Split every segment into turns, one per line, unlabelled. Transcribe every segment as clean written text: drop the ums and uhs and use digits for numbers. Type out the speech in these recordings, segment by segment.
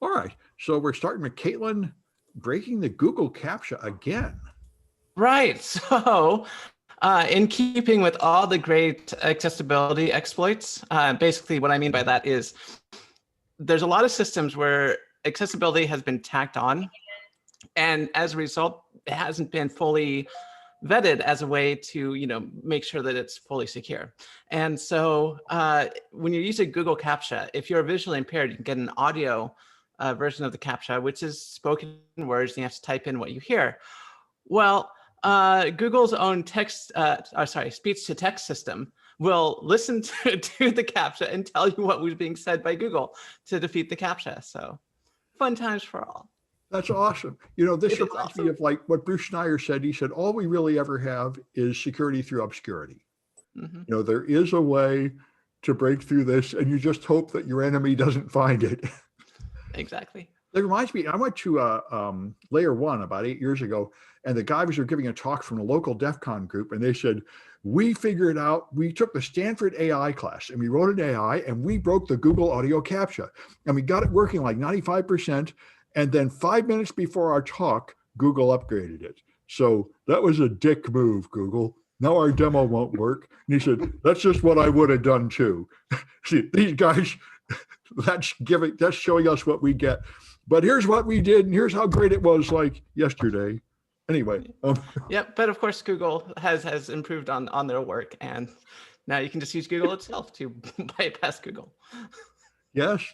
All right. So we're starting with Caitlyn breaking the Google CAPTCHA again.
Right. So in keeping with all the great accessibility exploits, basically what I mean by that is there's a lot of systems where accessibility has been tacked on. And as a result, it hasn't been fully vetted as a way to, make sure that it's fully secure. And so when you're using Google CAPTCHA, if you're visually impaired, you can get an audio version of the CAPTCHA, which is spoken words, and you have to type in what you hear. Well, Google's own speech-to-text system will listen to the CAPTCHA and tell you what was being said by Google to defeat the CAPTCHA. So fun times for all.
That's awesome. This reminds me of like what Bruce Schneier said. He said, all we really ever have is security through obscurity. Mm-hmm. There is a way to break through this, and you just hope that your enemy doesn't find it.
Exactly.
It reminds me, I went to Layer 1 about 8 years ago, and the guys were giving a talk from a local DEF CON group, and they said, we figured out, we took the Stanford AI class, and we wrote an AI, and we broke the Google audio CAPTCHA, and we got it working like 95%. And then 5 minutes before our talk, Google upgraded it. So that was a dick move, Google. Now our demo won't work. And he said, that's just what I would have done too. See, these guys, that's showing us what we get. But here's what we did, and here's how great it was like yesterday. Anyway.
Yeah, but of course, Google has improved on their work. And now you can just use Google itself to bypass Google.
Yes.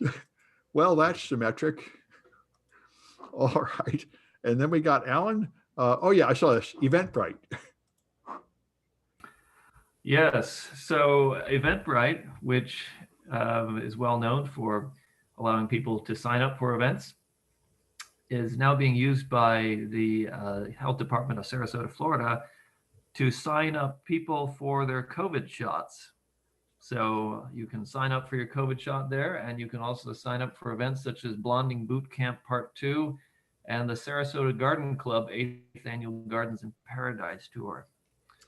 Well, that's symmetric. All right. And then we got Alan. Oh, yeah, I saw this. Eventbrite.
Yes. So Eventbrite, which is well known for allowing people to sign up for events, is now being used by the Health Department of Sarasota, Florida, to sign up people for their COVID shots. So you can sign up for your COVID shot there, and you can also sign up for events such as Blonding Boot Camp Part 2 and the Sarasota Garden Club 8th Annual Gardens in Paradise Tour.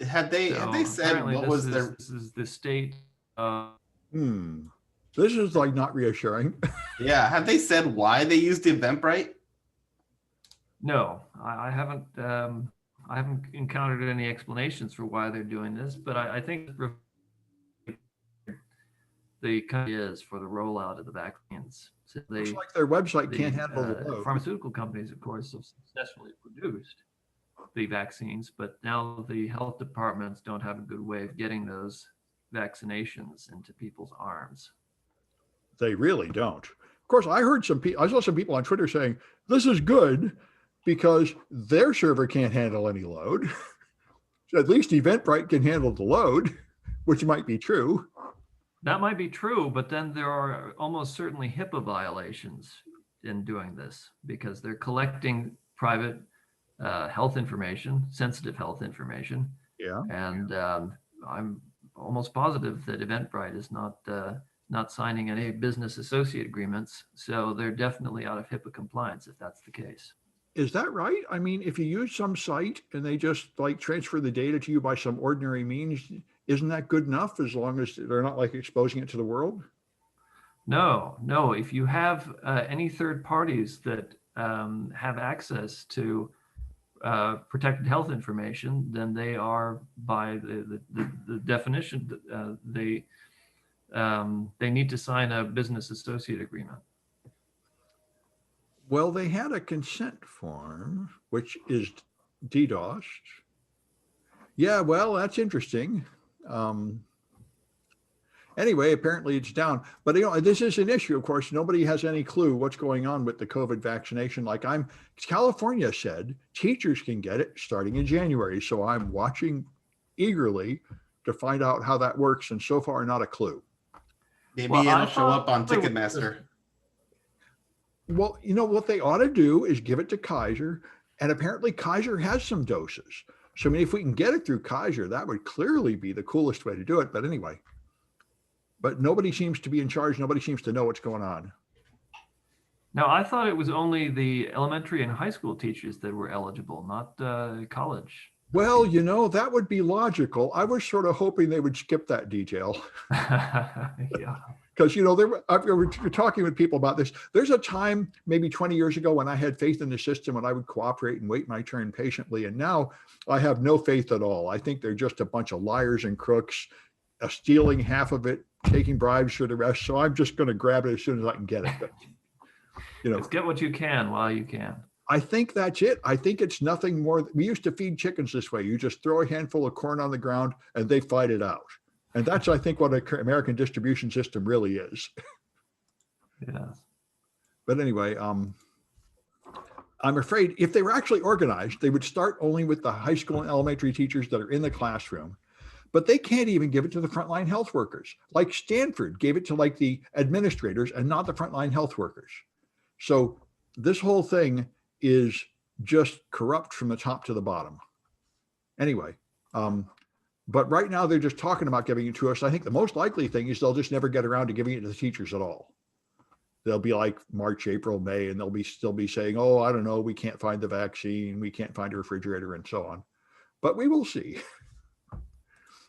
Had they said what was their...
This is the state.
This is like not reassuring.
Yeah, have they said why they used Eventbrite?
No, I haven't encountered any explanations for why they're doing this, but I think the company is for the rollout of the vaccines. So
looks like their website can't handle the load.
Pharmaceutical companies, of course, have successfully produced the vaccines, but now the health departments don't have a good way of getting those vaccinations into people's arms.
They really don't. Of course, I saw some people on Twitter saying, this is good because their server can't handle any load. So at least Eventbrite can handle the load, which might be true.
That might be true, but then there are almost certainly HIPAA violations in doing this because they're collecting private health information, sensitive health information.
Yeah.
And I'm almost positive that Eventbrite is not signing any business associate agreements. So they're definitely out of HIPAA compliance if that's the case.
Is that right? I mean, if you use some site and they just like transfer the data to you by some ordinary means, isn't that good enough as long as they're not like exposing it to the world?
No. If you have any third parties that have access to protected health information, then they are, by the definition, they need to sign a business associate agreement.
Well, they had a consent form, which is DDoSed. Yeah, well, that's interesting. Anyway, apparently it's down. But this is an issue, of course. Nobody has any clue what's going on with the COVID vaccination. California said teachers can get it starting in January. So I'm watching eagerly to find out how that works. And so far, not a clue.
Maybe it'll show up on Ticketmaster.
Well, what they ought to do is give it to Kaiser. And apparently Kaiser has some doses. So, I mean, if we can get it through Kaiser, that would clearly be the coolest way to do it. But anyway, nobody seems to be in charge. Nobody seems to know what's going on.
Now, I thought it was only the elementary and high school teachers that were eligible, not college.
Well, that would be logical. I was sort of hoping they would skip that detail.
Yeah.
Because, you know, we're talking with people about this. There's a time maybe 20 years ago when I had faith in the system and I would cooperate and wait my turn patiently. And now I have no faith at all. I think they're just a bunch of liars and crooks, stealing half of it, taking bribes for the rest. So I'm just going to grab it as soon as I can get it. But, you know,
just get what you can while you can.
I think that's it. I think it's nothing more. We used to feed chickens this way. You just throw a handful of corn on the ground and they fight it out. And that's, I think, what an American distribution system really is.
Yeah.
But anyway, I'm afraid if they were actually organized, they would start only with the high school and elementary teachers that are in the classroom. But they can't even give it to the frontline health workers. Like Stanford gave it to like the administrators and not the frontline health workers. So this whole thing is just corrupt from the top to the bottom. Anyway, but right now they're just talking about giving it to us. I think the most likely thing is they'll just never get around to giving it to the teachers at all. They'll be like March, April, May, and they'll still be saying, oh, I don't know, we can't find the vaccine, we can't find a refrigerator, and so on. But we will see.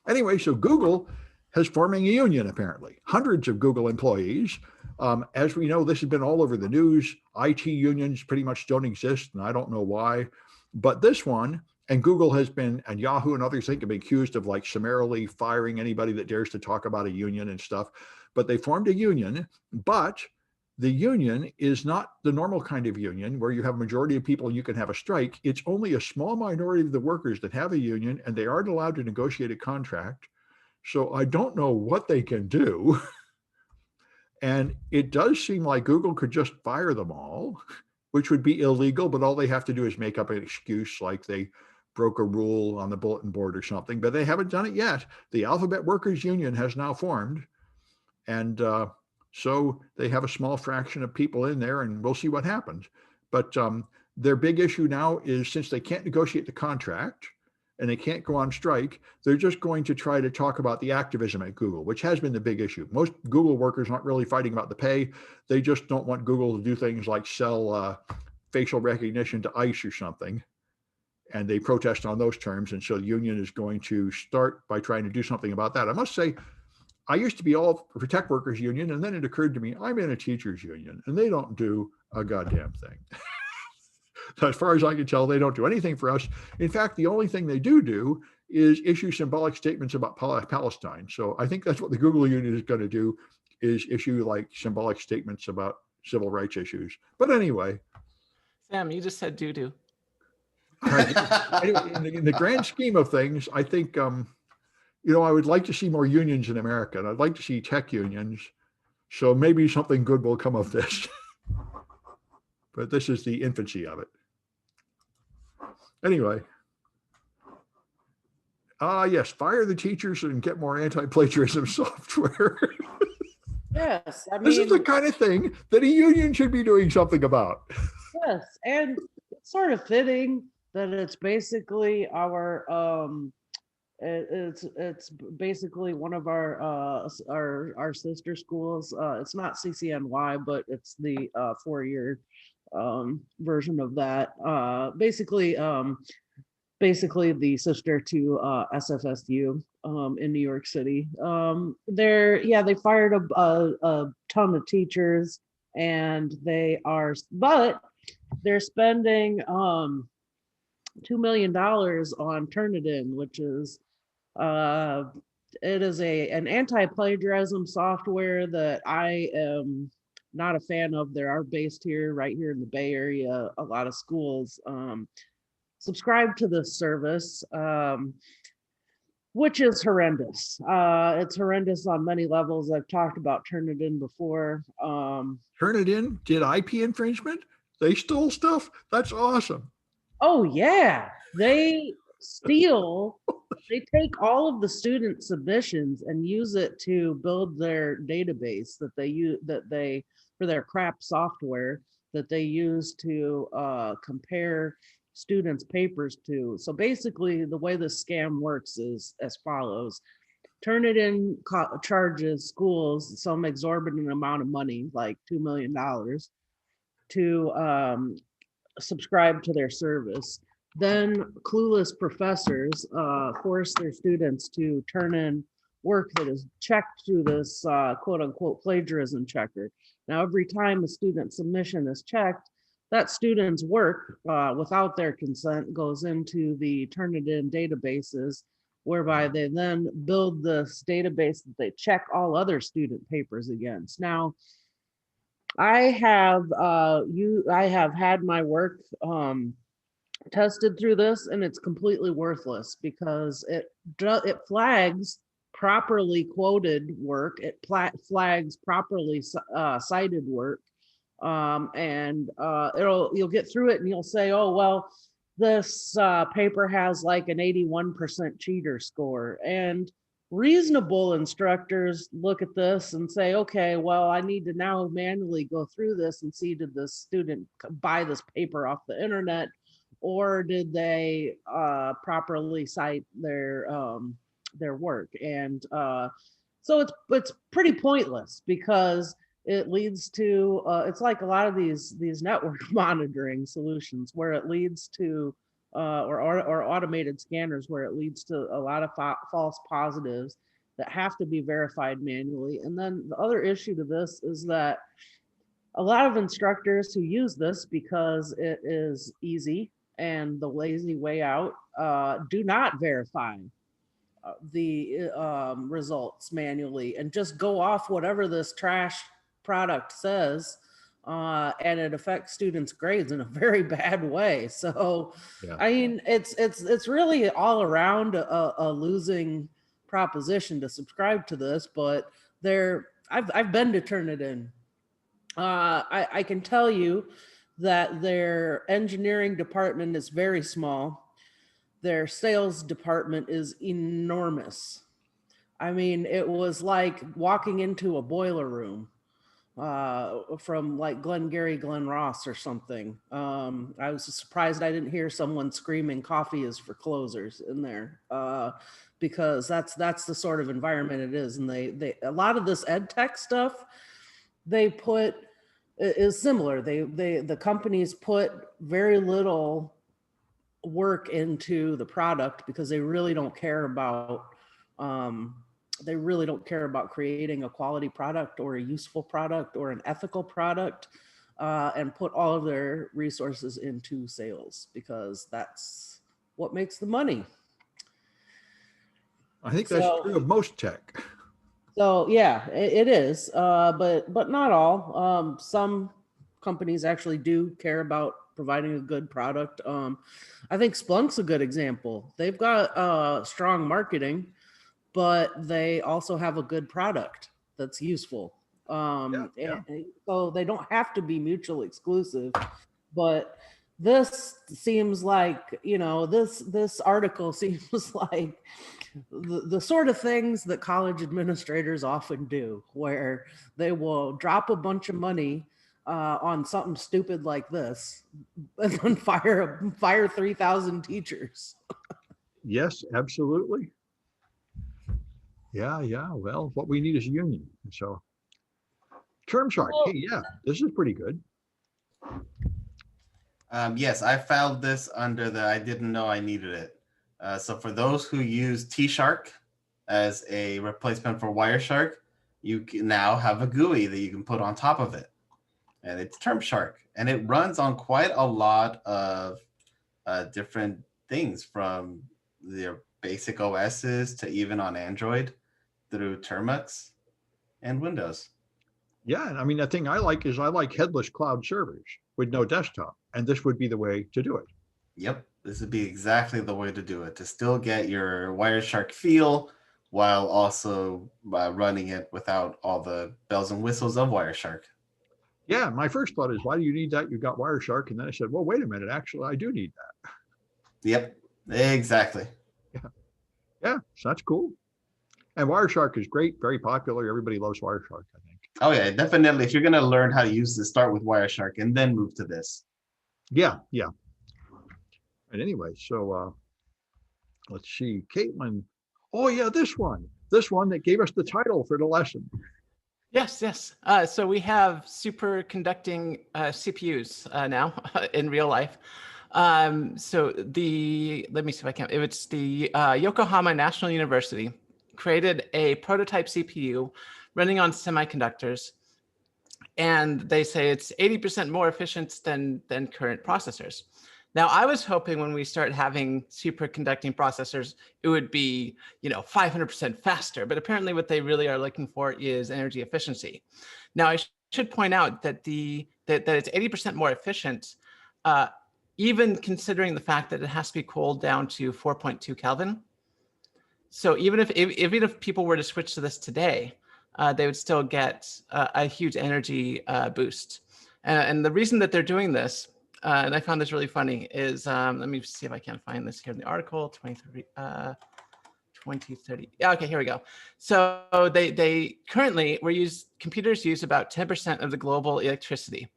Anyway, so Google has forming a union, apparently. Hundreds of Google employees. As we know, this has been all over the news. IT unions pretty much don't exist, and I don't know why. But this one, and Google has been, and Yahoo and others, I think, have been accused of like summarily firing anybody that dares to talk about a union and stuff. But they formed a union, but the union is not the normal kind of union where you have a majority of people and you can have a strike. It's only a small minority of the workers that have a union, and they aren't allowed to negotiate a contract. So I don't know what they can do. And it does seem like Google could just fire them all, which would be illegal, but all they have to do is make up an excuse like they broke a rule on the bulletin board or something, but they haven't done it yet. The Alphabet Workers Union has now formed, and so they have a small fraction of people in there, and we'll see what happens. But their big issue now is, since they can't negotiate the contract and they can't go on strike, they're just going to try to talk about the activism at Google, which has been the big issue. Most Google workers aren't really fighting about the pay. They just don't want Google to do things like sell facial recognition to ICE or something. And they protest on those terms. And so the union is going to start by trying to do something about that. I must say, I used to be all for tech workers union, and then it occurred to me, I'm in a teachers union, and they don't do a goddamn thing. So as far as I can tell, they don't do anything for us. In fact, the only thing they do is issue symbolic statements about Palestine. So I think that's what the Google union is going to do, is issue like symbolic statements about civil rights issues. But anyway.
Sam, you just said doo-doo.
Anyway, in the grand scheme of things, I think, you know, I would like to see more unions in America, and I'd like to see tech unions. So maybe something good will come of this. But this is the infancy of it. Anyway. Yes, fire the teachers and get more anti-plagiarism software.
Yes, I mean,
this is the kind of thing that a union should be doing something about.
Yes, and it's sort of fitting that it's basically our it's basically one of our sister schools. It's not CCNY, but it's the 4-year version of that. Basically the sister to SFSU in New York City. They fired a ton of teachers, and but they're spending $2 million on Turnitin, which is it is an anti-plagiarism software that I am not a fan of. They are based right here in the Bay Area. A lot of schools subscribe to this service, which is horrendous. It's horrendous on many levels. I've talked about Turnitin before.
Turnitin did IP infringement? They stole stuff? That's awesome.
Oh yeah, they take all of the student submissions and use it to build their database that they use, for their crap software that they use to compare students' papers to. So basically the way the scam works is as follows. Turnitin charges schools some exorbitant amount of money, like $2 million, to subscribe to their service. Then clueless professors force their students to turn in work that is checked through this quote unquote plagiarism checker. Now, every time a student submission is checked, that student's work without their consent goes into the Turnitin databases, whereby they then build this database that they check all other student papers against. Now, I have had my work tested through this, and it's completely worthless because it flags properly quoted work, it flags properly cited work, and you'll get through it and you'll say, oh well, this paper has like an 81% cheater score, and reasonable instructors look at this and say, okay, well, I need to now manually go through this and see, did the student buy this paper off the internet, or did they properly cite their work? And so it's pretty pointless, because it leads to it's like a lot of these network monitoring solutions, where it leads to or automated scanners, where it leads to a lot of false positives that have to be verified manually. And then the other issue to this is that a lot of instructors who use this because it is easy and the lazy way out do not verify the results manually and just go off whatever this trash product says, and it affects students' grades in a very bad way. So, yeah. I mean, it's really all around a losing proposition to subscribe to this. But I've been to Turnitin. I can tell you that their engineering department is very small. Their sales department is enormous. I mean, it was like walking into a boiler room from like Glengarry Glen Ross or something. I was surprised I didn't hear someone screaming "coffee is for closers" in there, because that's the sort of environment it is. And they a lot of this ed tech stuff they put is similar. The companies put very little work into the product because they really don't care about creating a quality product or a useful product or an ethical product, and put all of their resources into sales, because that's what makes the money.
I think that's true of most tech.
So yeah, it is, but not all. Some companies actually do care about providing a good product. I think Splunk's a good example. They've got strong marketing, but they also have a good product that's useful. And so they don't have to be mutually exclusive. But this seems like, this article seems like the sort of things that college administrators often do, where they will drop a bunch of money on something stupid like this, and then fire 3,000 teachers.
Yes, absolutely. Yeah. Well, what we need is a union. So, Termshark. Hey, yeah, this is pretty good.
Yes, I found this under the I didn't know I needed it. So for those who use T-Shark as a replacement for Wireshark, you can now have a GUI that you can put on top of it. And it's Termshark. And it runs on quite a lot of different things, from their basic OSs to even on Android through Termux and Windows.
Yeah, and I mean, the thing I like is I like headless cloud servers with no desktop, and this would be the way to do it.
Yep, this would be exactly the way to do it, to still get your Wireshark feel while also running it without all the bells and whistles of Wireshark.
Yeah, my first thought is, why do you need that? You got Wireshark. And then I said, well, wait a minute, actually, I do need that.
Yep, exactly.
Yeah, so that's cool. And Wireshark is great, very popular. Everybody loves Wireshark, I think.
Oh yeah, definitely. If you're going to learn how to use this, start with Wireshark and then move to this.
Yeah. And anyway, so let's see, Caitlyn. Oh yeah, this one that gave us the title for the lesson.
Yes. So we have superconducting CPUs now in real life. So let me see if I can. It's the Yokohama National University created a prototype CPU running on semiconductors, and they say it's 80% more efficient than current processors. Now, I was hoping when we start having superconducting processors, it would be 500% faster, but apparently what they really are looking for is energy efficiency. Now, I should point out that that it's 80% more efficient, even considering the fact that it has to be cooled down to 4.2 Kelvin. So even if people were to switch to this today, they would still get a huge energy boost. And the reason that they're doing this, and I found this really funny, is let me see if I can find this here in the article. 2030. Yeah, okay, here we go. So they currently computers use about 10% of the global electricity.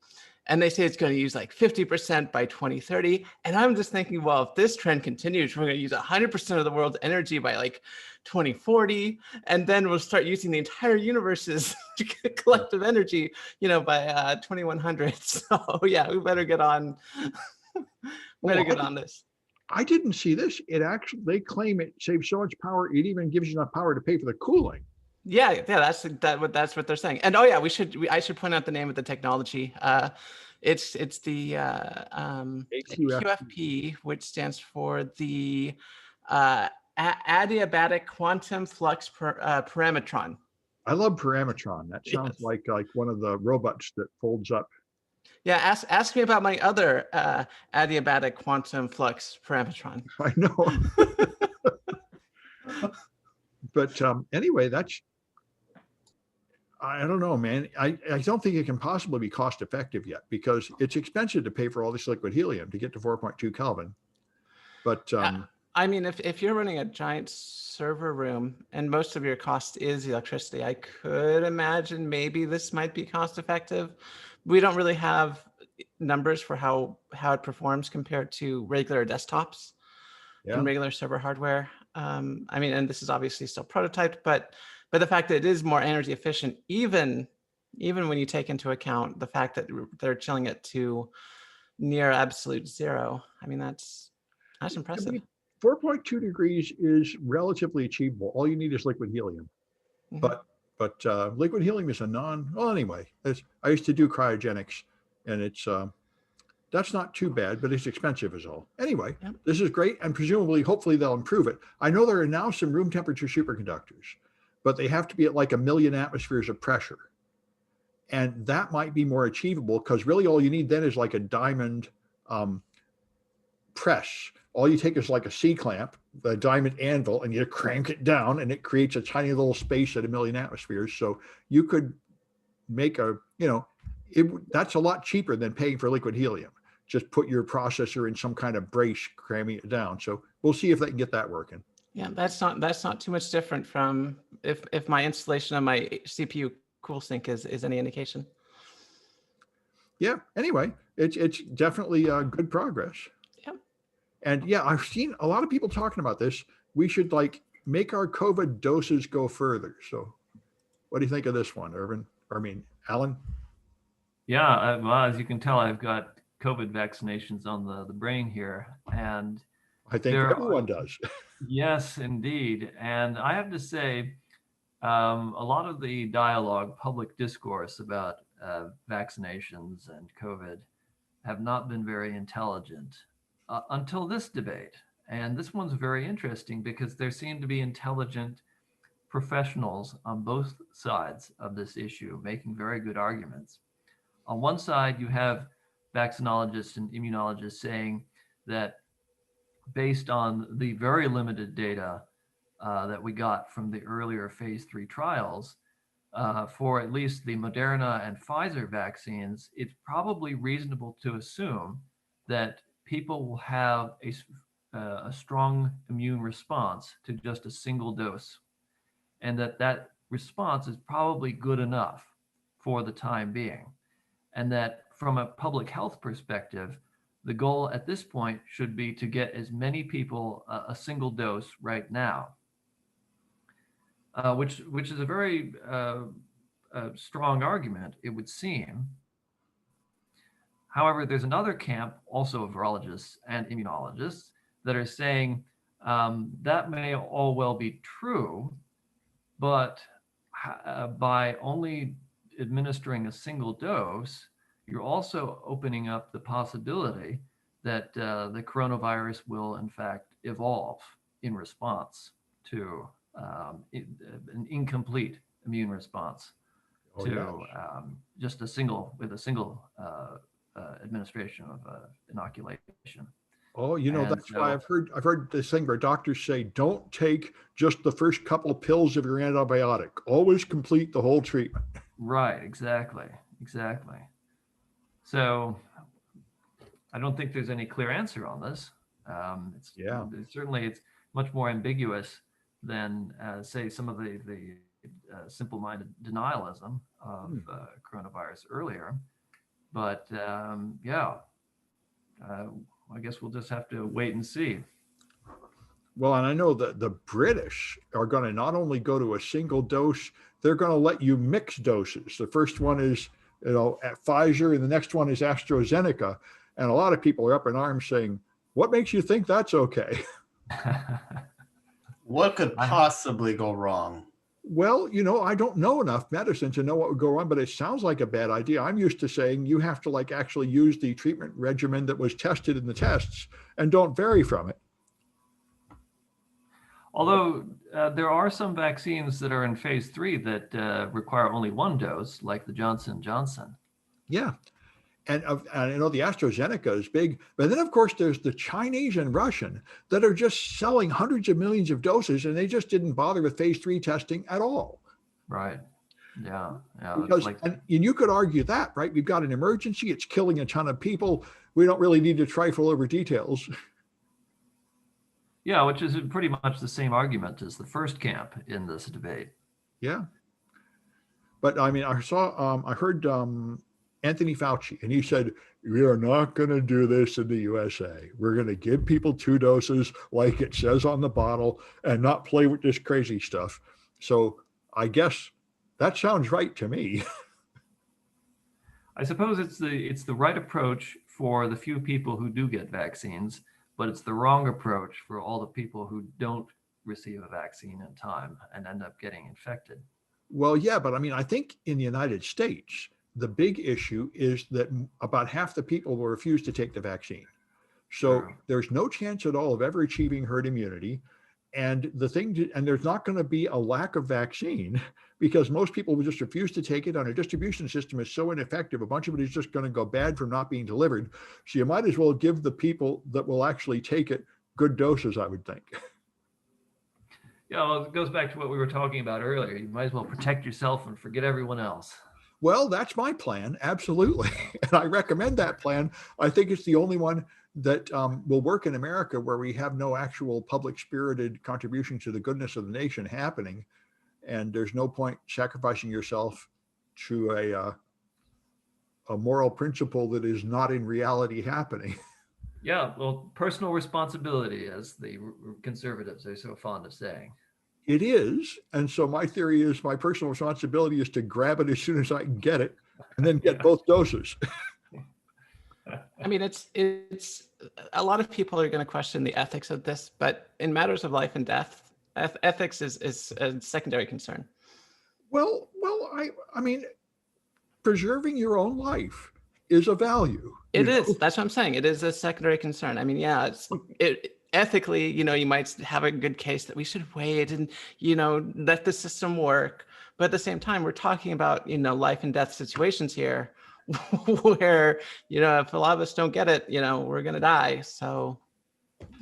And they say it's going to use like 50% by 2030. And I'm just thinking, well, if this trend continues, we're going to use 100% of the world's energy by like 2040. And then we'll start using the entire universe's collective energy, by 2100. So yeah, we better get on. Get on this.
I didn't see this. They claim it saves so much power, it even gives you enough power to pay for the cooling.
Yeah, that's what they're saying. And I should point out the name of the technology. It's the QFP, which stands for the Adiabatic Quantum-Flux-Parametron.
I love Parametron. That sounds like one of the robots that folds up.
Yeah, ask me about my other Adiabatic Quantum-Flux-Parametron.
I know. But anyway, I don't know, man. I don't think it can possibly be cost effective yet, because it's expensive to pay for all this liquid helium to get to 4.2 Kelvin. But
I mean, if you're running a giant server room and most of your cost is electricity, I could imagine maybe this might be cost effective. We don't really have numbers for how it performs compared to regular desktops and regular server hardware. I mean, and this is obviously still prototyped, but the fact that it is more energy efficient, even when you take into account the fact that they're chilling it to near absolute zero, I mean, that's impressive. I mean,
4.2 degrees is relatively achievable. All you need is liquid helium. Mm-hmm. But liquid helium is well, anyway, I used to do cryogenics, and it's that's not too bad, but it's expensive as all. Anyway, This is great, and presumably, hopefully they'll improve it. I know there are now some room temperature superconductors, but they have to be at like 1 million atmospheres of pressure. And that might be more achievable, because really all you need then is like a diamond press. All you take is like a C-clamp, the diamond anvil, and you crank it down, and it creates a tiny little space at 1 million atmospheres. So you could make that's a lot cheaper than paying for liquid helium. Just put your processor in some kind of brace, cramming it down. So we'll see if they can get that working.
Yeah, that's not too much different from if my installation of my CPU CoolSync is any indication.
Yeah. Anyway, it's definitely good progress.
Yeah.
And yeah, I've seen a lot of people talking about this. We should make our COVID doses go further. So, what do you think of this one, Irvin? Alan?
Yeah. Well, as you can tell, I've got COVID vaccinations on the brain here, and
I think everyone does.
Yes, indeed. And I have to say, a lot of the dialogue, public discourse about vaccinations and COVID have not been very intelligent until this debate. And this one's very interesting because there seem to be intelligent professionals on both sides of this issue making very good arguments. On one side, you have vaccinologists and immunologists saying that based on the very limited data that we got from the earlier phase 3 trials, for at least the Moderna and Pfizer vaccines, it's probably reasonable to assume that people will have a strong immune response to just a single dose, and that response is probably good enough for the time being, and that from a public health perspective, the goal at this point should be to get as many people a single dose right now, which is a very strong argument, it would seem. However, there's another camp, also of virologists and immunologists, that are saying that may all well be true, But by only administering a single dose, you're also opening up the possibility that the coronavirus will in fact evolve in response to an incomplete immune response to just a single administration of inoculation.
Oh, you know,
And
that's why I've heard this thing where doctors say, don't take just the first couple of pills of your antibiotic. Always complete the whole treatment.
Right, exactly. So I don't think there's any clear answer on this. Certainly it's much more ambiguous than say some of the simple-minded denialism of coronavirus earlier. But I guess we'll just have to wait and see.
Well, and I know that the British are going to not only go to a single dose, they're going to let you mix doses. The first one is, at Pfizer, and the next one is AstraZeneca. And a lot of people are up in arms saying, what makes you think that's okay?
What could possibly go wrong?
Well, I don't know enough medicine to know what would go wrong, but it sounds like a bad idea. I'm used to saying you have to actually use the treatment regimen that was tested in the tests and don't vary from it.
Although there are some vaccines that are in phase 3 that require only one dose, like the Johnson & Johnson.
Yeah. And I know the AstraZeneca is big, but then of course there's the Chinese and Russian that are just selling hundreds of millions of doses, and they just didn't bother with phase 3 testing at all.
Right. Yeah.
Because and you could argue that, right? We've got an emergency; it's killing a ton of people. We don't really need to trifle over details.
Yeah, which is pretty much the same argument as the first camp in this debate.
Yeah. But I mean, I heard Anthony Fauci, and he said, we are not going to do this in the USA. We're going to give people 2 doses like it says on the bottle and not play with this crazy stuff. So I guess that sounds right to me.
I suppose it's the right approach for the few people who do get vaccines, but it's the wrong approach for all the people who don't receive a vaccine in time and end up getting infected.
Well, yeah, but I mean, I think in the United States, the big issue is that about half the people will refuse to take the vaccine. So there's no chance at all of ever achieving herd immunity. And there's not going to be a lack of vaccine because most people will just refuse to take it, and our distribution system is so ineffective. A bunch of it is just going to go bad from not being delivered. So you might as well give the people that will actually take it good doses, I would think.
Yeah, well, it goes back to what we were talking about earlier. You might as well protect yourself and forget everyone else.
Well, that's my plan. Absolutely. And I recommend that plan. I think it's the only one that will work in America, where we have no actual public spirited contribution to the goodness of the nation happening. And there's no point sacrificing yourself to a moral principle that is not in reality happening.
Yeah, well, personal responsibility, as the conservatives are so fond of saying.
It is. And so my theory is my personal responsibility is to grab it as soon as I can get it and then get both doses.
I mean, it's a lot of people are going to question the ethics of this, but in matters of life and death, ethics is a secondary concern. Well,
I mean, preserving your own life is a value.
It is. That's what I'm saying. It is a secondary concern. I mean, yeah, ethically, you might have a good case that we should wait and, let the system work. But at the same time, we're talking about, life and death situations here where, if a lot of us don't get it, we're going to die. So,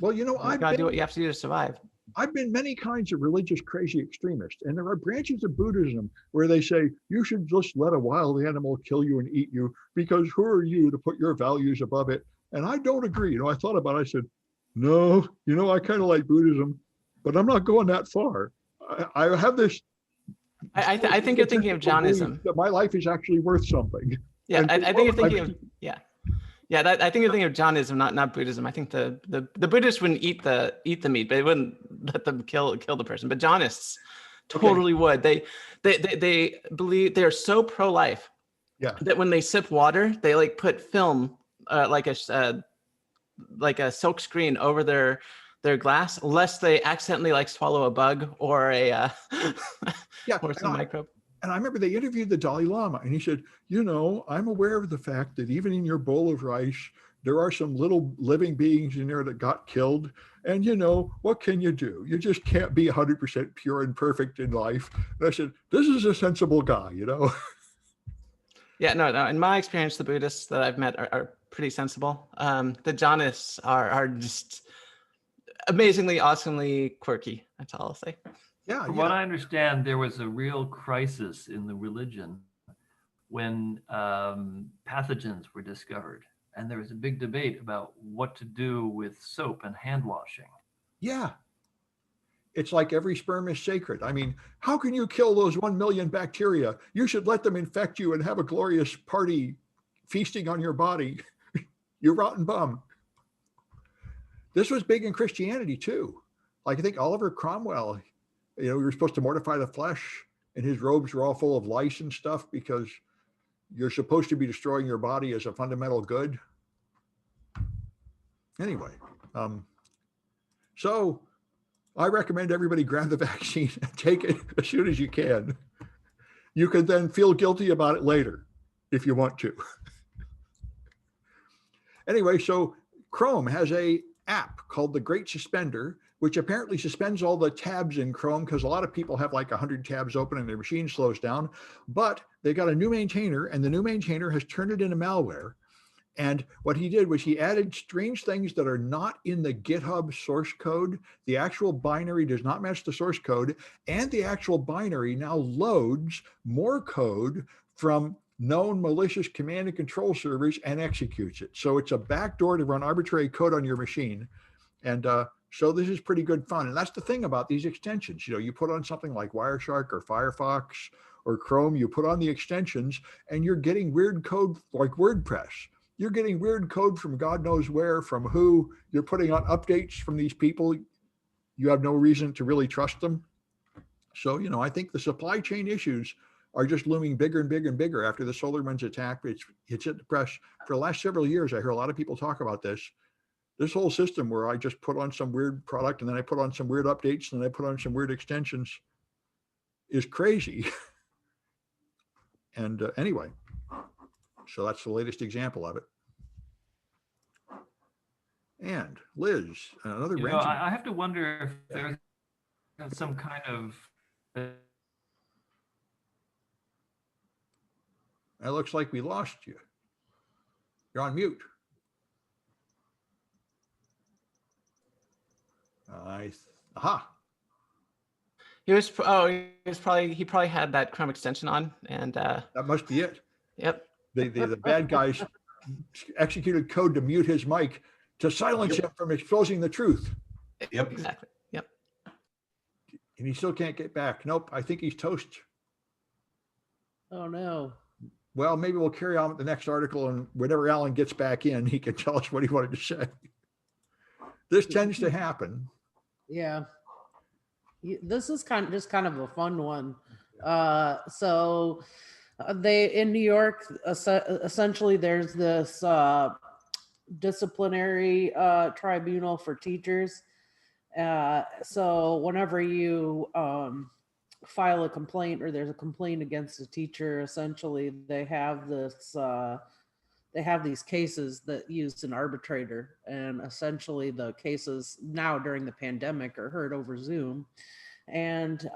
well,
I've got to do what you have to do to survive.
I've been many kinds of religious crazy extremists, and there are branches of Buddhism where they say you should just let a wild animal kill you and eat you because who are you to put your values above it? And I don't agree. I thought about it. I said, no, I kind of like Buddhism, but I'm not going that far. I have this.
I think you're thinking of Jainism.
That my life is actually worth something.
Yeah, I think you're thinking of, yeah. Yeah, I think you're thinking of Jainism, not Buddhism. I think the Buddhists wouldn't eat the meat, but they wouldn't let them kill the person. But Jainists totally would. They believe they're so pro-life that when they sip water, they put film like a silk screen over their their glass, unless they accidentally like swallow a bug or a
Yeah,
or some microbe.
And I remember they interviewed the Dalai Lama, and he said, you know, I'm aware of the fact that even in your bowl of rice, there are some little living beings in there that got killed. And, you know, what can you do? You just can't be 100% pure and perfect in life. And I said, this is a sensible guy, you know?
Yeah, no. In my experience, the Buddhists that I've met are pretty sensible. The Jainists are just amazingly, awesomely quirky. That's all I'll say.
Yeah.
From what I understand, there was a real crisis in the religion when pathogens were discovered. And there was a big debate about what to do with soap and hand washing.
Yeah. It's like every sperm is sacred. I mean, how can you kill those 1 million bacteria? You should let them infect you and have a glorious party feasting on your body. You rotten bum. This was big in Christianity too. Like I think Oliver Cromwell, you know, we were supposed to mortify the flesh, and his robes were all full of lice and stuff because you're supposed to be destroying your body as a fundamental good. Anyway, so I recommend everybody grab the vaccine and take it as soon as you can. You can then feel guilty about it later if you want to. Anyway, so Chrome has a app called the Great Suspender, which apparently suspends all the tabs in Chrome because a lot of people have like 100 tabs open and their machine slows down. But they got a new maintainer, and the new maintainer has turned it into malware. And what he did was he added strange things that are not in the GitHub source code. The actual binary does not match the source code, and the actual binary now loads more code from known malicious command and control servers and executes it. So it's a backdoor to run arbitrary code on your machine. And so this is pretty good fun. And that's the thing about these extensions. You know, you put on something like Wireshark or Firefox or Chrome, you put on the extensions and you're getting weird code like WordPress. You're getting weird code from God knows where, from who. You're putting on updates from these people. You have no reason to really trust them. So, you know, I think the supply chain issues are just looming bigger and bigger and bigger after the SolarWinds attack. It's hit the press. For the last several years, I hear a lot of people talk about this. This whole system where I just put on some weird product and then I put on some weird updates and then I put on some weird extensions is crazy. And anyway, so that's the latest example of it. And Liz, another
You know, I have to wonder if there's some kind of
It looks like we lost you. You're on mute. Aha.
He probably had that Chrome extension on, and
That must be it.
Yep.
The bad guys executed code to mute his mic to silence him from exposing the truth.
Yep.
Exactly. Yep.
And he still can't get back. Nope, I think he's toast.
Oh no.
Well, maybe we'll carry on with the next article, and whenever Alan gets back in, he can tell us what he wanted to say. This tends to happen.
Yeah. This is kind of a fun one. So they in New York, essentially there's this disciplinary tribunal for teachers. So whenever you file a complaint or there's a complaint against a teacher, essentially they have this they have these cases that use an arbitrator, and essentially the cases now during the pandemic are heard over Zoom, and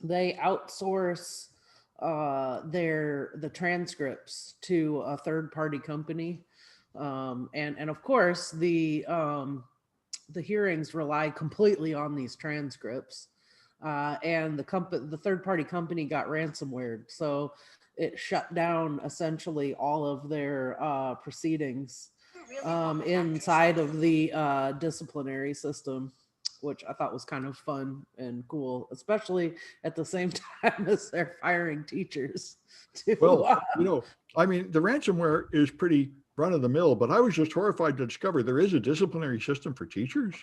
they outsource the transcripts to a third-party company, and of course the hearings rely completely on these transcripts, and the third-party company got ransomware, so it shut down essentially all of their proceedings inside of the disciplinary system, which I thought was kind of fun and cool, especially at the same time as they're firing teachers.
Well, you know, I mean, the ransomware is pretty run of the mill, but I was just horrified to discover there is a disciplinary system for teachers.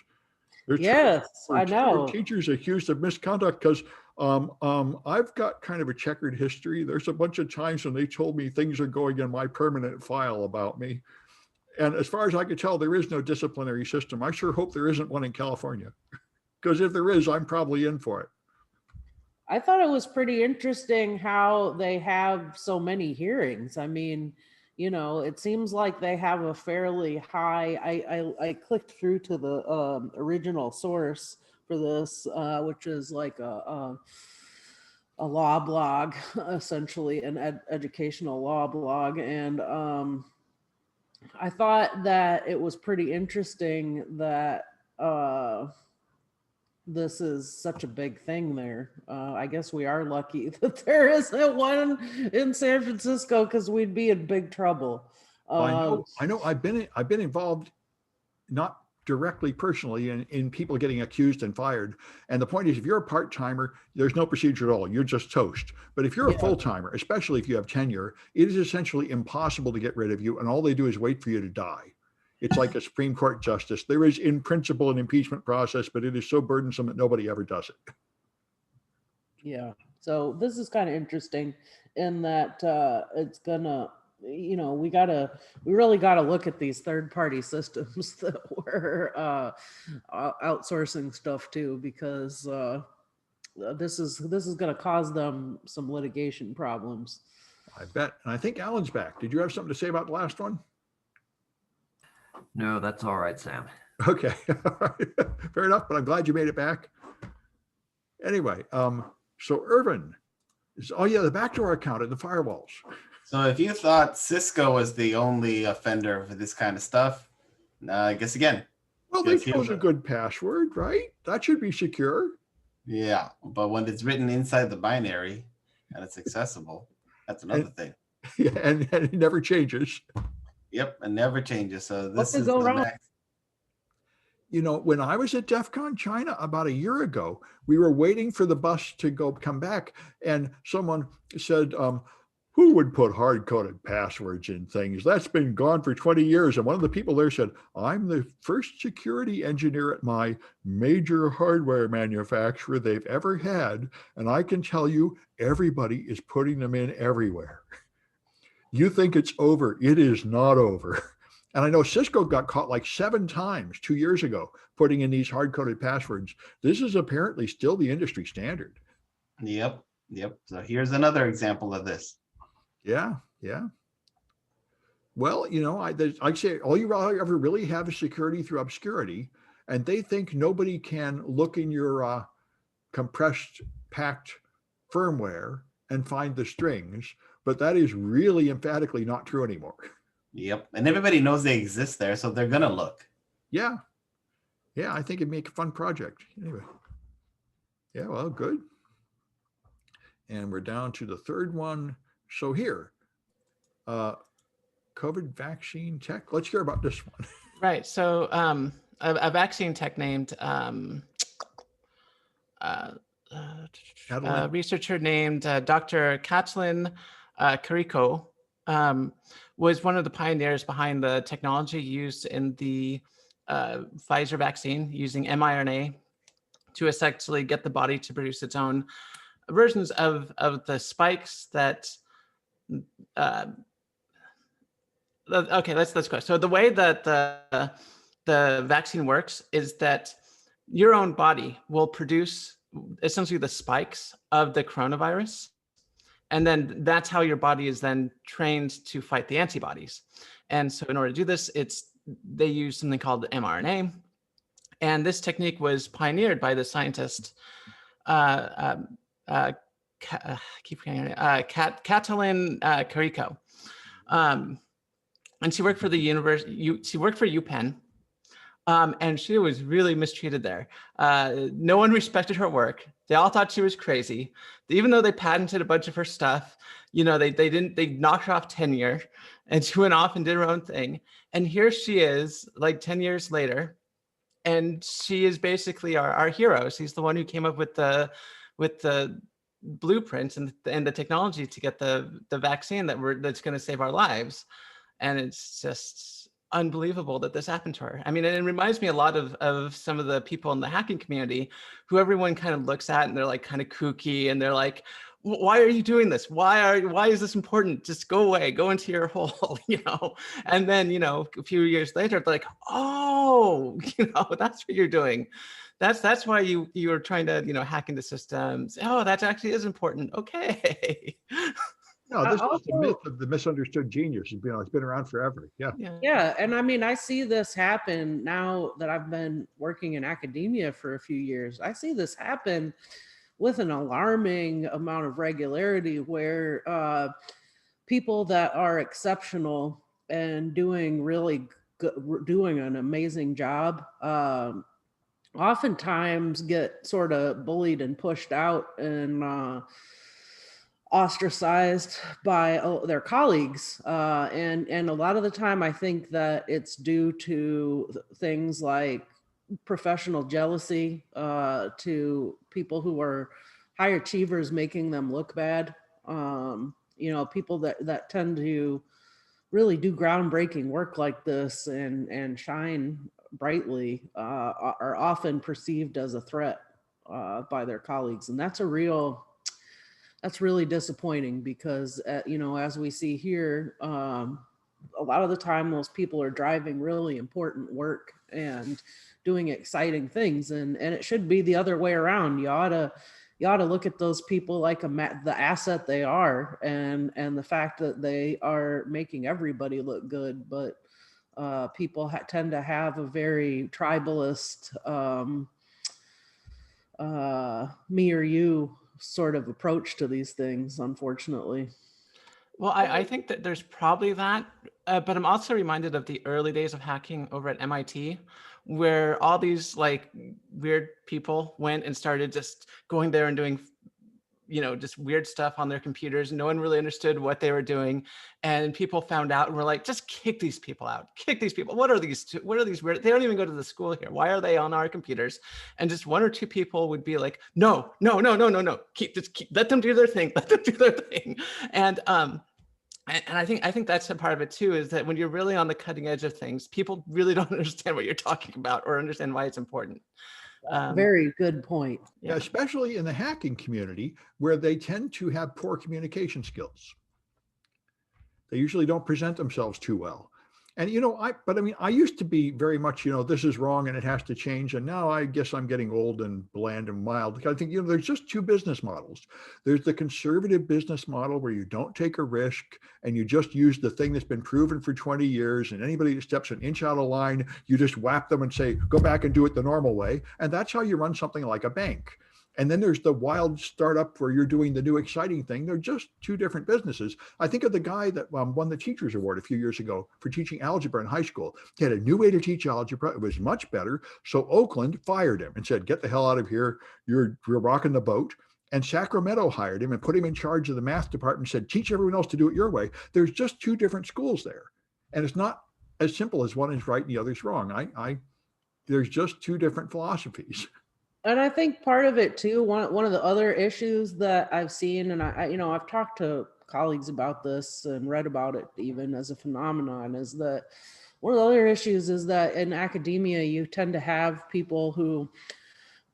Yes, I know.
Teachers accused of misconduct, because I've got kind of a checkered history. There's a bunch of times when they told me things are going in my permanent file about me. And as far as I could tell, there is no disciplinary system. I sure hope there isn't one in California, because if there is, I'm probably in for it.
I thought it was pretty interesting how they have so many hearings. I mean, you know, it seems like they have a fairly high. I clicked through to the original source for this, which is like a law blog, essentially an educational law blog, and I thought that it was pretty interesting that this is such a big thing there. I guess we are lucky that there isn't one in San Francisco, because we'd be in big trouble.
Well, I know. I've been involved, not directly personally, in people getting accused and fired. And the point is, if you're a part-timer, there's no procedure at all. You're just toast. But if you're a full-timer, especially if you have tenure, it is essentially impossible to get rid of you. And all they do is wait for you to die. It's like a Supreme Court justice. There is, in principle, an impeachment process, but it is so burdensome that nobody ever does it.
Yeah. So this is kind of interesting in that it's gonna, you know, we really gotta look at these third-party systems that we're outsourcing stuff to, because this is gonna cause them some litigation problems.
I bet. And I think Alan's back. Did you have something to say about the last one?
No, that's all right, Sam.
Okay. Fair enough, but I'm glad you made it back. Anyway, so Irvin is, oh yeah, the backdoor account and the firewalls.
So if you thought Cisco was the only offender for this kind of stuff, I guess again.
Well, they chose a good password, right? That should be secure.
Yeah, but when it's written inside the binary and it's accessible, that's another thing.
Yeah, and it never changes.
Yep, and never changes. So this is
go
the
wrong?
next.
You know, when I was at DEF CON China about a year ago, we were waiting for the bus to come back, and someone said, who would put hard-coded passwords in things? That's been gone for 20 years. And one of the people there said, I'm the first security engineer at my major hardware manufacturer they've ever had, and I can tell you everybody is putting them in everywhere. You think it's over. It is not over. And I know Cisco got caught like 7 times 2 years ago putting in these hard-coded passwords. This is apparently still the industry standard.
Yep. So here's another example of this.
Yeah. Well, you know, I say all you ever really have is security through obscurity, and they think nobody can look in your compressed, packed firmware and find the strings, but that is really emphatically not true anymore.
Yep, and everybody knows they exist there, so they're gonna look.
Yeah, I think it'd make a fun project. Anyway, yeah, well, good. And we're down to the third one. So here, COVID vaccine tech. Let's hear about this one.
Right. So a vaccine tech named researcher named Dr. Kaitlyn Handelman was one of the pioneers behind the technology used in the Pfizer vaccine, using mRNA to essentially get the body to produce its own versions of the spikes that okay, let's go. So the way that the vaccine works is that your own body will produce essentially the spikes of the coronavirus, and then that's how your body is then trained to fight the antibodies. And so in order to do this, they use something called mRNA, and this technique was pioneered by the scientist Kaitlyn Handelman, and she worked for the university. She worked for UPenn, and she was really mistreated there. No one respected her work. They all thought she was crazy. Even though they patented a bunch of her stuff, you know, they knocked her off tenure, and she went off and did her own thing. And here she is, like 10 years later, and she is basically our hero. She's the one who came up with the blueprints and the technology to get the vaccine that's going to save our lives. And it's just unbelievable that this happened to her. I mean, and it reminds me a lot of some of the people in the hacking community who everyone kind of looks at and they're like kind of kooky and they're like, why are you doing this? Why is this important? Just go away, go into your hole, And then, a few years later, they're like, oh, that's what you're doing. That's why you were trying to, hack into systems. Oh, that actually is important. Okay.
No, this is the myth of the misunderstood genius. It's been around forever. Yeah.
Yeah. And I mean, I see this happen now that I've been working in academia for a few years. I see this happen with an alarming amount of regularity where people that are exceptional and doing really good, doing an amazing job, oftentimes get sort of bullied and pushed out and ostracized by their colleagues. And a lot of the time, I think that it's due to things like professional jealousy, to people who are high achievers making them look bad. People that tend to really do groundbreaking work like this and shine brightly are often perceived as a threat by their colleagues. And that's really disappointing because, as we see here, a lot of the time those people are driving really important work and doing exciting things, and it should be the other way around. You ought to look at those people like the asset they are, and the fact that they are making everybody look good. But people tend to have a very tribalist me or you sort of approach to these things, unfortunately.
Well, I think that there's probably that, but I'm also reminded of the early days of hacking over at MIT, where all these like weird people went and started just going there and doing, just weird stuff on their computers. No one really understood what they were doing, and people found out and were like, just kick these people out. Kick these people. What are these weird? They don't even go to the school here. Why are they on our computers? And just one or two people would be like, no. Let them do their thing. Let them do their thing. And I think that's a part of it too, is that when you're really on the cutting edge of things, people really don't understand what you're talking about or understand why it's important.
Very good point.
Yeah, especially in the hacking community, where they tend to have poor communication skills. They usually don't present themselves too well. And, I used to be very much, this is wrong and it has to change. And now I guess I'm getting old and bland and mild. Because I think, there's just two business models. There's the conservative business model where you don't take a risk and you just use the thing that's been proven for 20 years. And anybody that steps an inch out of line, you just whap them and say, go back and do it the normal way. And that's how you run something like a bank. And then there's the wild startup where you're doing the new exciting thing. They're just two different businesses. I think of the guy that won the Teachers Award a few years ago for teaching algebra in high school. He had a new way to teach algebra. It was much better. So Oakland fired him and said, get the hell out of here. You're rocking the boat. And Sacramento hired him and put him in charge of the math department and said, teach everyone else to do it your way. There's just two different schools there. And it's not as simple as one is right and the other is wrong. There's just two different philosophies.
And I think part of it too, one of the other issues that I've seen, and I've talked to colleagues about this and read about it even as a phenomenon, is that one of the other issues is that in academia, you tend to have people who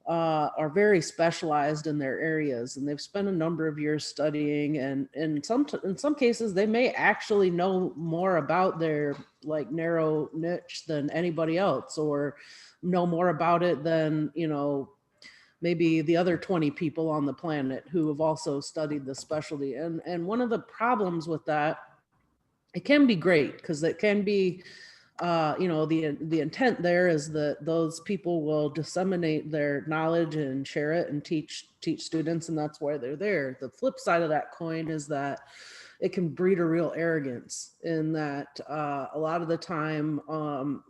are very specialized in their areas, and they've spent a number of years studying, and in some cases, they may actually know more about their like narrow niche than anybody else, or know more about it than, maybe the other 20 people on the planet who have also studied the specialty. And one of the problems with that, it can be great because it can be, the intent there is that those people will disseminate their knowledge and share it and teach students, and that's why they're there. The flip side of that coin is that it can breed a real arrogance in that a lot of the time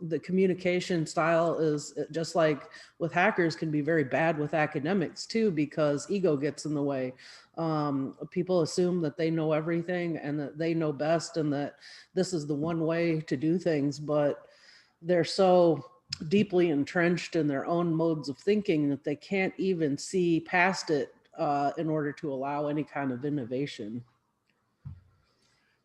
the communication style is just like with hackers can be very bad with academics too, because ego gets in the way. People assume that they know everything and that they know best and that this is the one way to do things, but they're so deeply entrenched in their own modes of thinking that they can't even see past it in order to allow any kind of innovation.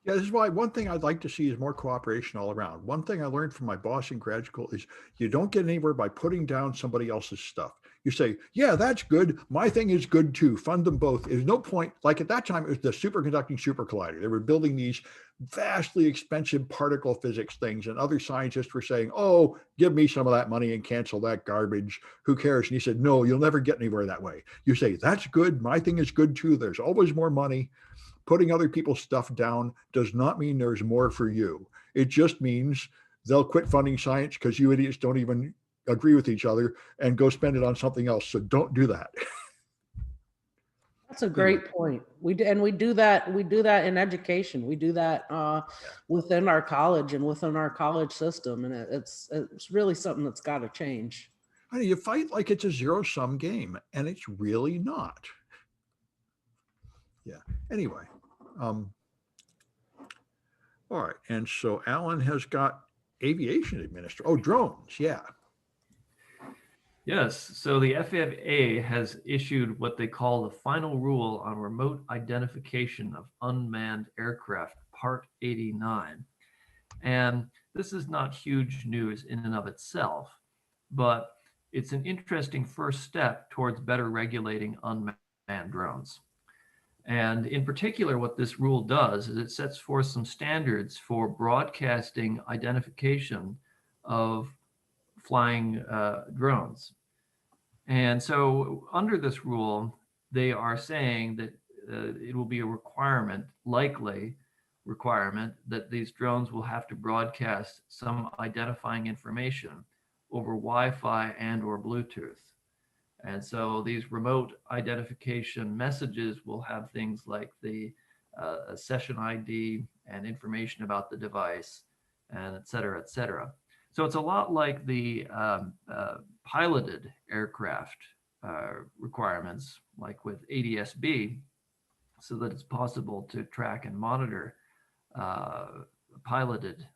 Yeah, this is why one thing I'd like to see is more cooperation all around. One thing I learned from my boss in grad school is you don't get anywhere by putting down somebody else's stuff. You say, yeah, that's good. My thing is good too. Fund them both. There's no point. Like at that time, it was the superconducting super collider. They were building these vastly expensive particle physics things, and other scientists were saying, oh, give me some of that money and cancel that garbage. Who cares? And he said, no, you'll never get anywhere that way. You say, that's good. My thing is good too. There's always more money. Putting other people's stuff down does not mean there's more for you. It just means they'll quit funding science because you idiots don't even agree with each other and go spend it on something else. So don't do that.
That's a great point. We do that in education. We do that within our college and within our college system, and it's really something that's got to change.
I mean, you fight like it's a zero-sum game, and it's really not. Yeah. Anyway, all right. And so Alan has got aviation administrator. Oh, drones. Yeah.
Yes. So the FAA has issued what they call the final rule on remote identification of unmanned aircraft, Part 89. And this is not huge news in and of itself, but it's an interesting first step towards better regulating unmanned drones. And in particular, what this rule does is it sets forth some standards for broadcasting identification of flying drones. And so under this rule, they are saying that it will be a likely requirement, that these drones will have to broadcast some identifying information over Wi-Fi and or Bluetooth. And so these remote identification messages will have things like the session ID and information about the device, and et cetera, et cetera. So it's a lot like the piloted aircraft requirements, like with ADS-B, so that it's possible to track and monitor piloted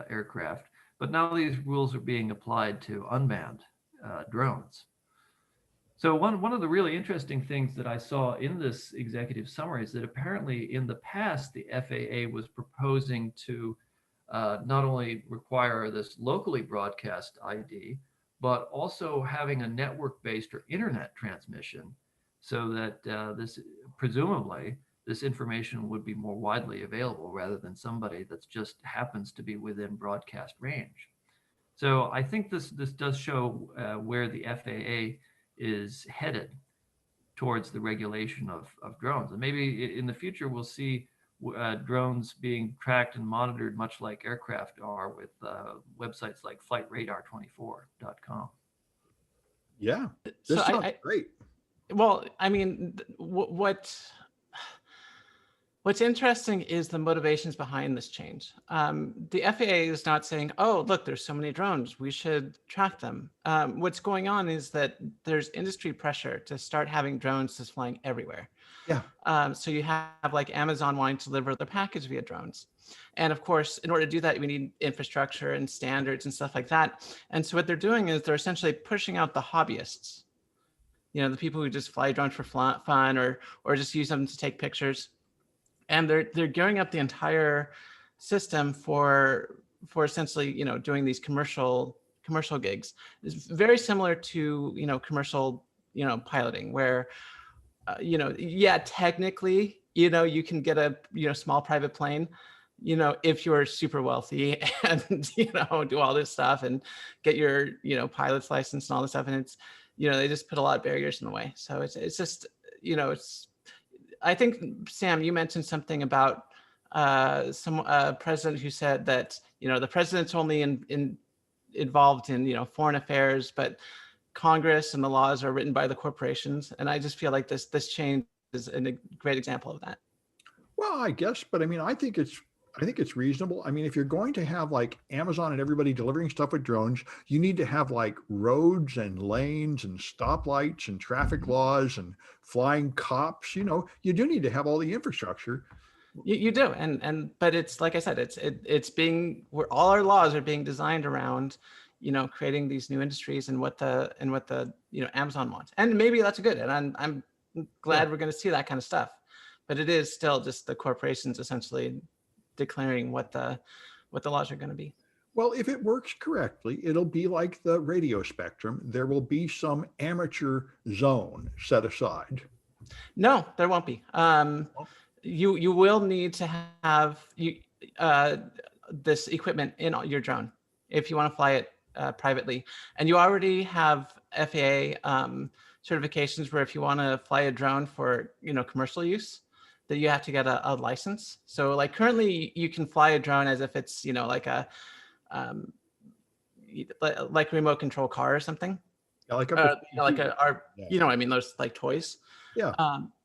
aircraft. But now these rules are being applied to unmanned drones. So one of the really interesting things that I saw in this executive summary is that apparently in the past, the FAA was proposing to not only require this locally broadcast ID, but also having a network-based or internet transmission, so that presumably this information would be more widely available rather than somebody that's just happens to be within broadcast range. So I think this does show where the FAA is headed towards the regulation of drones. And maybe in the future, we'll see drones being tracked and monitored much like aircraft are, with websites like flightradar24.com.
Yeah, this sounds great.
Well, I mean, what's interesting is the motivations behind this change. The FAA is not saying, oh, look, there's so many drones, we should track them. What's going on is that there's industry pressure to start having drones just flying everywhere.
Yeah.
So you have like Amazon wanting to deliver their package via drones. And of course, in order to do that, we need infrastructure and standards and stuff like that. And so what they're doing is they're essentially pushing out the hobbyists, you know, the people who just fly drones for fun or just use them to take pictures. And they're gearing up the entire system for essentially, you know, doing these commercial gigs. It's very similar to, you know, commercial, you know, piloting, where you know, yeah, technically, you know, you can get a, you know, small private plane, you know, if you're super wealthy and, you know, do all this stuff and get your, you know, pilot's license and all this stuff. And it's, you know, they just put a lot of barriers in the way. So it's just, you know, I think, Sam, you mentioned something about some president who said that, you know, the president's only involved in, you know, foreign affairs, but Congress and the laws are written by the corporations. And I just feel like this change is a great example of that.
Well, I guess, but I mean, I think it's reasonable. I mean, if you're going to have like Amazon and everybody delivering stuff with drones, you need to have like roads and lanes and stoplights and traffic laws and flying cops. You know, you do need to have all the infrastructure.
You do, but it's like I said, it's being, where all our laws are being designed around, you know, creating these new industries and what the you know, Amazon wants. And maybe that's good, and I'm glad we're going to see that kind of stuff. But it is still just the corporations essentially declaring what the laws are going to be.
Well, if it works correctly, it'll be like the radio spectrum. There will be some amateur zone set aside.
No, there won't be. You will need to have this equipment in your drone if you want to fly it privately. And you already have FAA certifications where if you want to fly a drone for commercial use, that you have to get a license. So like currently you can fly a drone as if it's like a remote control car or something.
Yeah, like
I mean, those like toys.
Yeah.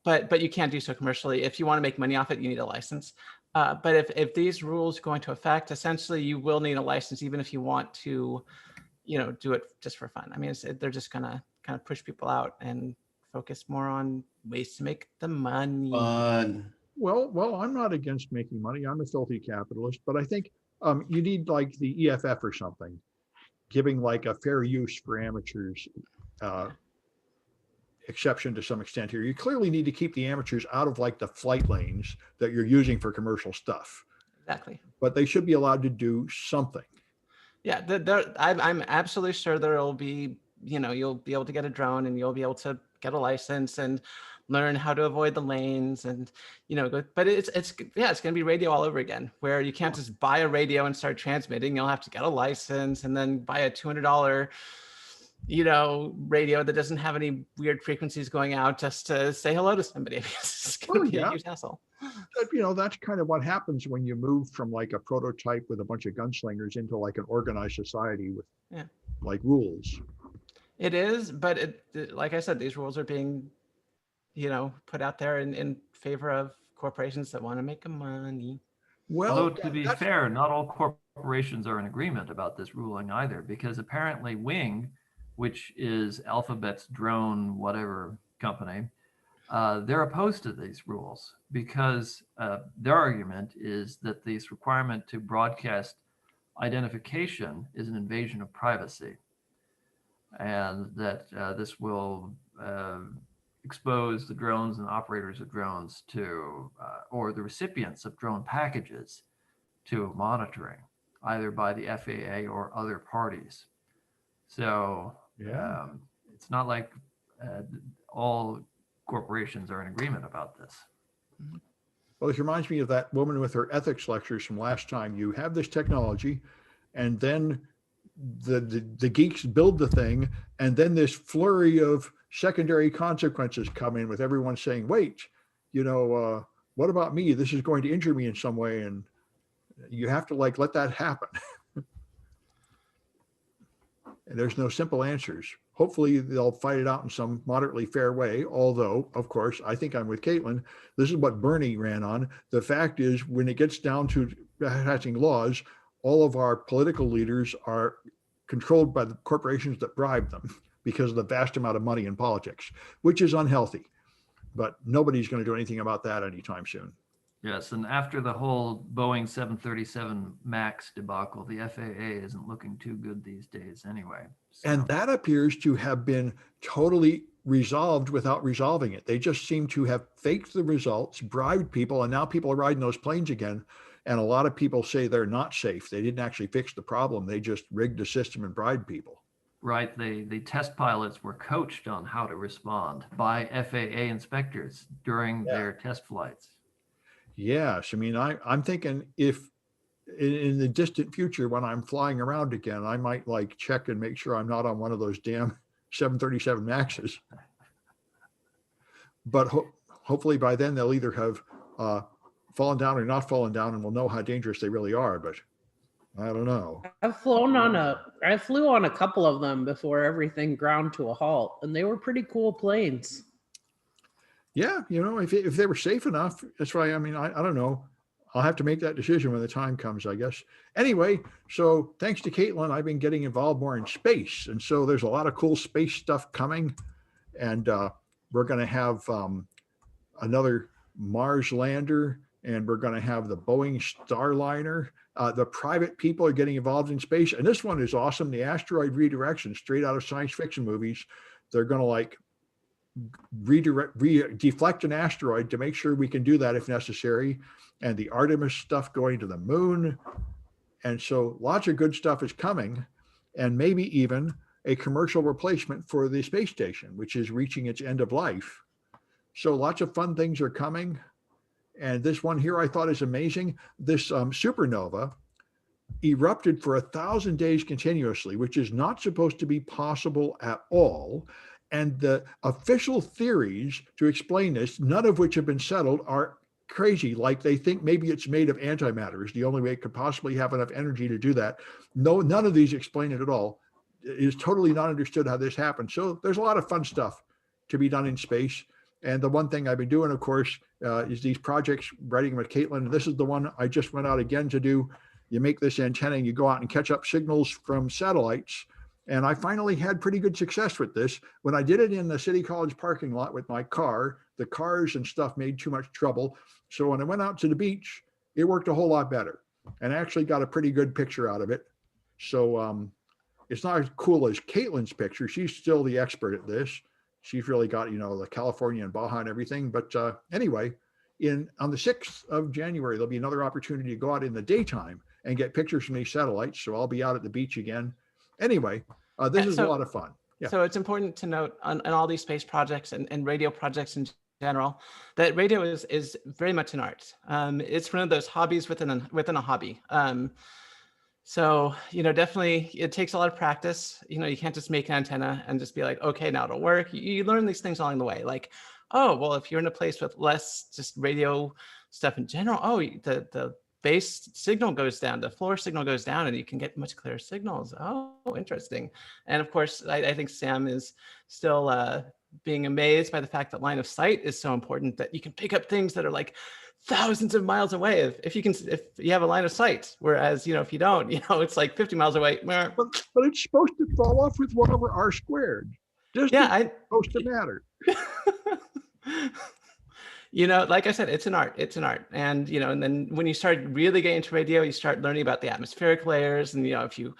But you can't do so commercially. If you want to make money off it, you need a license. But if these rules go into effect, essentially you will need a license, even if you want to, do it just for fun. I mean, they're just gonna kind of push people out and focus more on ways to make the money.
Well, I'm not against making money. I'm a filthy capitalist, but I think you need like the EFF or something, giving like a fair use for amateurs exception to some extent here. You clearly need to keep the amateurs out of like the flight lanes that you're using for commercial stuff.
Exactly.
But they should be allowed to do something.
Yeah, I'm absolutely sure there will be, you'll be able to get a drone and you'll be able to get a license and learn how to avoid the lanes and, but it's going to be radio all over again, where you can't just buy a radio and start transmitting. You'll have to get a license and then buy a $200, radio that doesn't have any weird frequencies going out just to say hello to somebody. It's going to be a huge hassle.
But, that's kind of what happens when you move from like a prototype with a bunch of gunslingers into like an organized society with like rules.
It is, but like I said, these rules are being, put out there in favor of corporations that want to make money.
Well, although to be fair, not all corporations are in agreement about this ruling either, because apparently Wing, which is Alphabet's drone whatever company, they're opposed to these rules because their argument is that this requirement to broadcast identification is an invasion of privacy, and that this will expose the drones and operators of drones to, or the recipients of drone packages to monitoring, either by the FAA or other parties. So it's not like all corporations are in agreement about this.
Well, it reminds me of that woman with her ethics lectures from last time. You have this technology, and then the geeks build the thing, and then this flurry of secondary consequences come in with everyone saying, wait, what about me? This is going to injure me in some way, and you have to like let that happen. And there's no simple answers. Hopefully they'll fight it out in some moderately fair way. Although, of course, I think I'm with Caitlyn. This is what Bernie ran on. The fact is, when it gets down to passing laws, all of our political leaders are controlled by the corporations that bribe them because of the vast amount of money in politics, which is unhealthy. But nobody's going to do anything about that anytime soon.
Yes, and after the whole Boeing 737 MAX debacle, the FAA isn't looking too good these days anyway. So.
And that appears to have been totally resolved without resolving it. They just seem to have faked the results, bribed people, and now people are riding those planes again. And a lot of people say they're not safe. They didn't actually fix the problem. They just rigged the system and bribed people.
Right. The test pilots were coached on how to respond by FAA inspectors during their test flights. Yes.
I mean, I'm thinking if in the distant future, when I'm flying around again, I might like check and make sure I'm not on one of those damn 737 Maxes. But hopefully by then they'll either have fallen down or not fallen down, and we'll know how dangerous they really are. But I don't know.
I flew on a couple of them before everything ground to a halt, and they were pretty cool planes.
Yeah, if they were safe enough, that's why, I mean, I don't know. I'll have to make that decision when the time comes, I guess. Anyway, so thanks to Caitlyn, I've been getting involved more in space. And so there's a lot of cool space stuff coming. And we're going to have another Mars lander, and we're going to have the Boeing Starliner. The private people are getting involved in space. And this one is awesome. The asteroid redirection, straight out of science fiction movies. They're going to like deflect an asteroid to make sure we can do that if necessary, and the Artemis stuff going to the moon. And so lots of good stuff is coming, and maybe even a commercial replacement for the space station, which is reaching its end of life. So lots of fun things are coming. And this one here I thought is amazing. This supernova erupted for 1,000 days continuously, which is not supposed to be possible at all. And the official theories to explain this, none of which have been settled, are crazy. Like they think maybe it's made of antimatter is the only way it could possibly have enough energy to do that. No, none of these explain it at all. It is totally not understood how this happened. So there's a lot of fun stuff to be done in space. And the one thing I've been doing, of course, is these projects, writing with Caitlyn. This is the one I just went out again to do. You make this antenna and you go out and catch up signals from satellites. And I finally had pretty good success with this. When I did it in the City College parking lot with my car, the cars and stuff made too much trouble. So when I went out to the beach, it worked a whole lot better and actually got a pretty good picture out of it. So it's not as cool as Caitlyn's picture. She's still the expert at this. She's really got, the California and Baja and everything. But anyway, on the 6th of January, there'll be another opportunity to go out in the daytime and get pictures from these satellites. So I'll be out at the beach again. Anyway, this is a lot of fun. Yeah.
So it's important to note on all these space projects and radio projects in general, that radio is very much an art. It's one of those hobbies within a hobby. So, definitely it takes a lot of practice. You can't just make an antenna and just be like, okay, now it'll work. You learn these things along the way. Like, oh, well, if you're in a place with less just radio stuff in general, oh, the base signal goes down, the floor signal goes down, and you can get much clearer signals. Oh, interesting. And of course, I think Sam is still being amazed by the fact that line of sight is so important, that you can pick up things that are like thousands of miles away if you have a line of sight, whereas if you don't, it's like 50 miles away.
But it's supposed to fall off with 1 over r squared. It's supposed to matter.
Like I said, it's an art. And and then when you start really getting into radio, you start learning about the atmospheric layers, and if you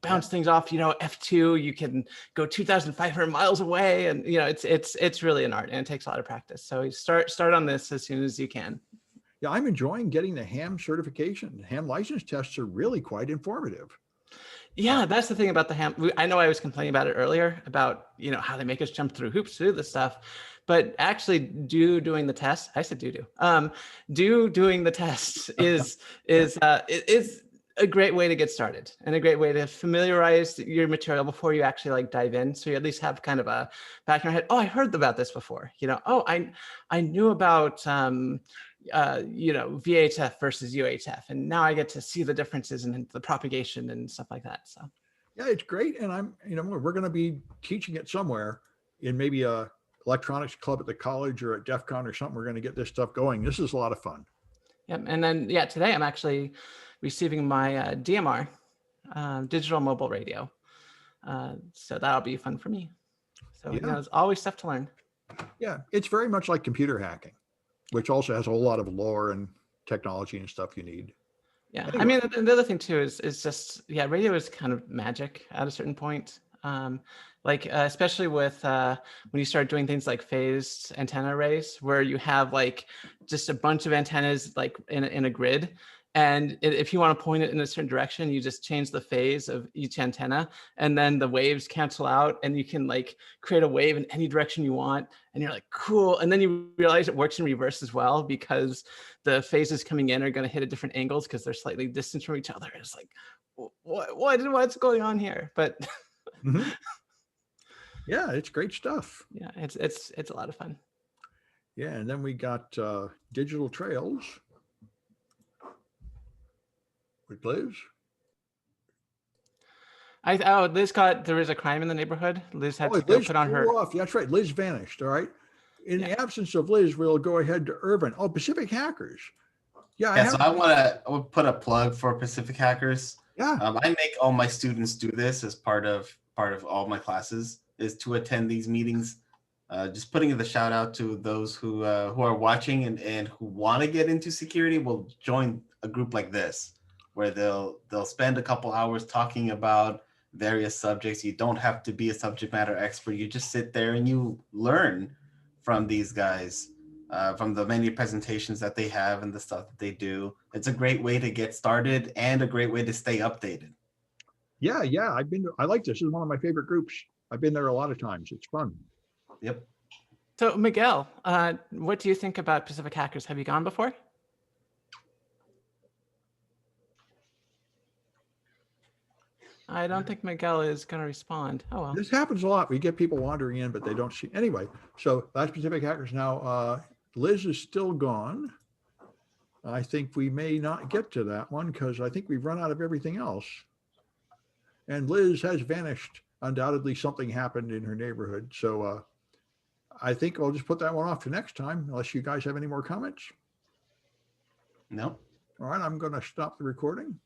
bounce things off F2, you can go 2,500 miles away, and it's really an art, and it takes a lot of practice. So you start on this as soon as you can.
Yeah, I'm enjoying getting the ham certification. Ham license tests are really quite informative.
Yeah, that's the thing about the ham. I know I was complaining about it earlier about how they make us jump through hoops to do this stuff, but actually doing the test. I said doing the test is a great way to get started, and a great way to familiarize your material before you actually dive in. So you at least have kind of a back in your head. Oh, I heard about this before. Oh, I knew about VHF versus UHF, and now I get to see the differences in the propagation and stuff like that. So
yeah, it's great. And we're going to be teaching it somewhere in maybe a electronics club at the college or at DEF CON or something. We're going to get this stuff going. This is a lot of fun.
Yep. And then today I'm actually receiving my DMR, digital mobile radio. So that'll be fun for me. So there's always stuff to learn.
Yeah, it's very much like computer hacking, which also has a whole lot of lore and technology and stuff you need.
Yeah, anyway. I mean, the other thing too is just, radio is kind of magic at a certain point. Especially with when you start doing things like phased antenna arrays, where you have just a bunch of antennas in a grid. And if you want to point it in a certain direction, you just change the phase of each antenna, and then the waves cancel out, and you can create a wave in any direction you want. And you're like, cool. And then you realize it works in reverse as well, because the phases coming in are going to hit at different angles because they're slightly distant from each other. It's like, what's going on here? But
mm-hmm. Yeah, it's great stuff.
Yeah, it's a lot of fun.
Yeah, and then we got digital trails with Liz.
There was a crime in the neighborhood. Liz had to go put on her.
Off. That's right. Liz vanished. All right. In the absence of Liz, we'll go ahead to Irvin. Oh, Pacific Hackers. Yeah.
So I want to put a plug for Pacific Hackers.
Yeah.
I make all my students do this as part of all my classes, is to attend these meetings. Just putting the shout out to those who are watching and who want to get into security will join a group like this, where they'll spend a couple hours talking about various subjects. You don't have to be a subject matter expert. You just sit there and you learn from these guys, from the many presentations that they have and the stuff that they do. It's a great way to get started and a great way to stay updated.
Yeah, I like this. This is one of my favorite groups. I've been there a lot of times. It's fun.
Yep.
So Miguel, what do you think about Pacific Hackers? Have you gone before? I don't think Miguel is going to respond. Oh, well.
This happens a lot. We get people wandering in, but they don't see. Anyway, so that's Pacific Hackers. Now, Liz is still gone. I think we may not get to that one because I think we've run out of everything else. And Liz has vanished. Undoubtedly, something happened in her neighborhood. So I think I'll just put that one off to next time, unless you guys have any more comments.
No.
All right, I'm going to stop the recording.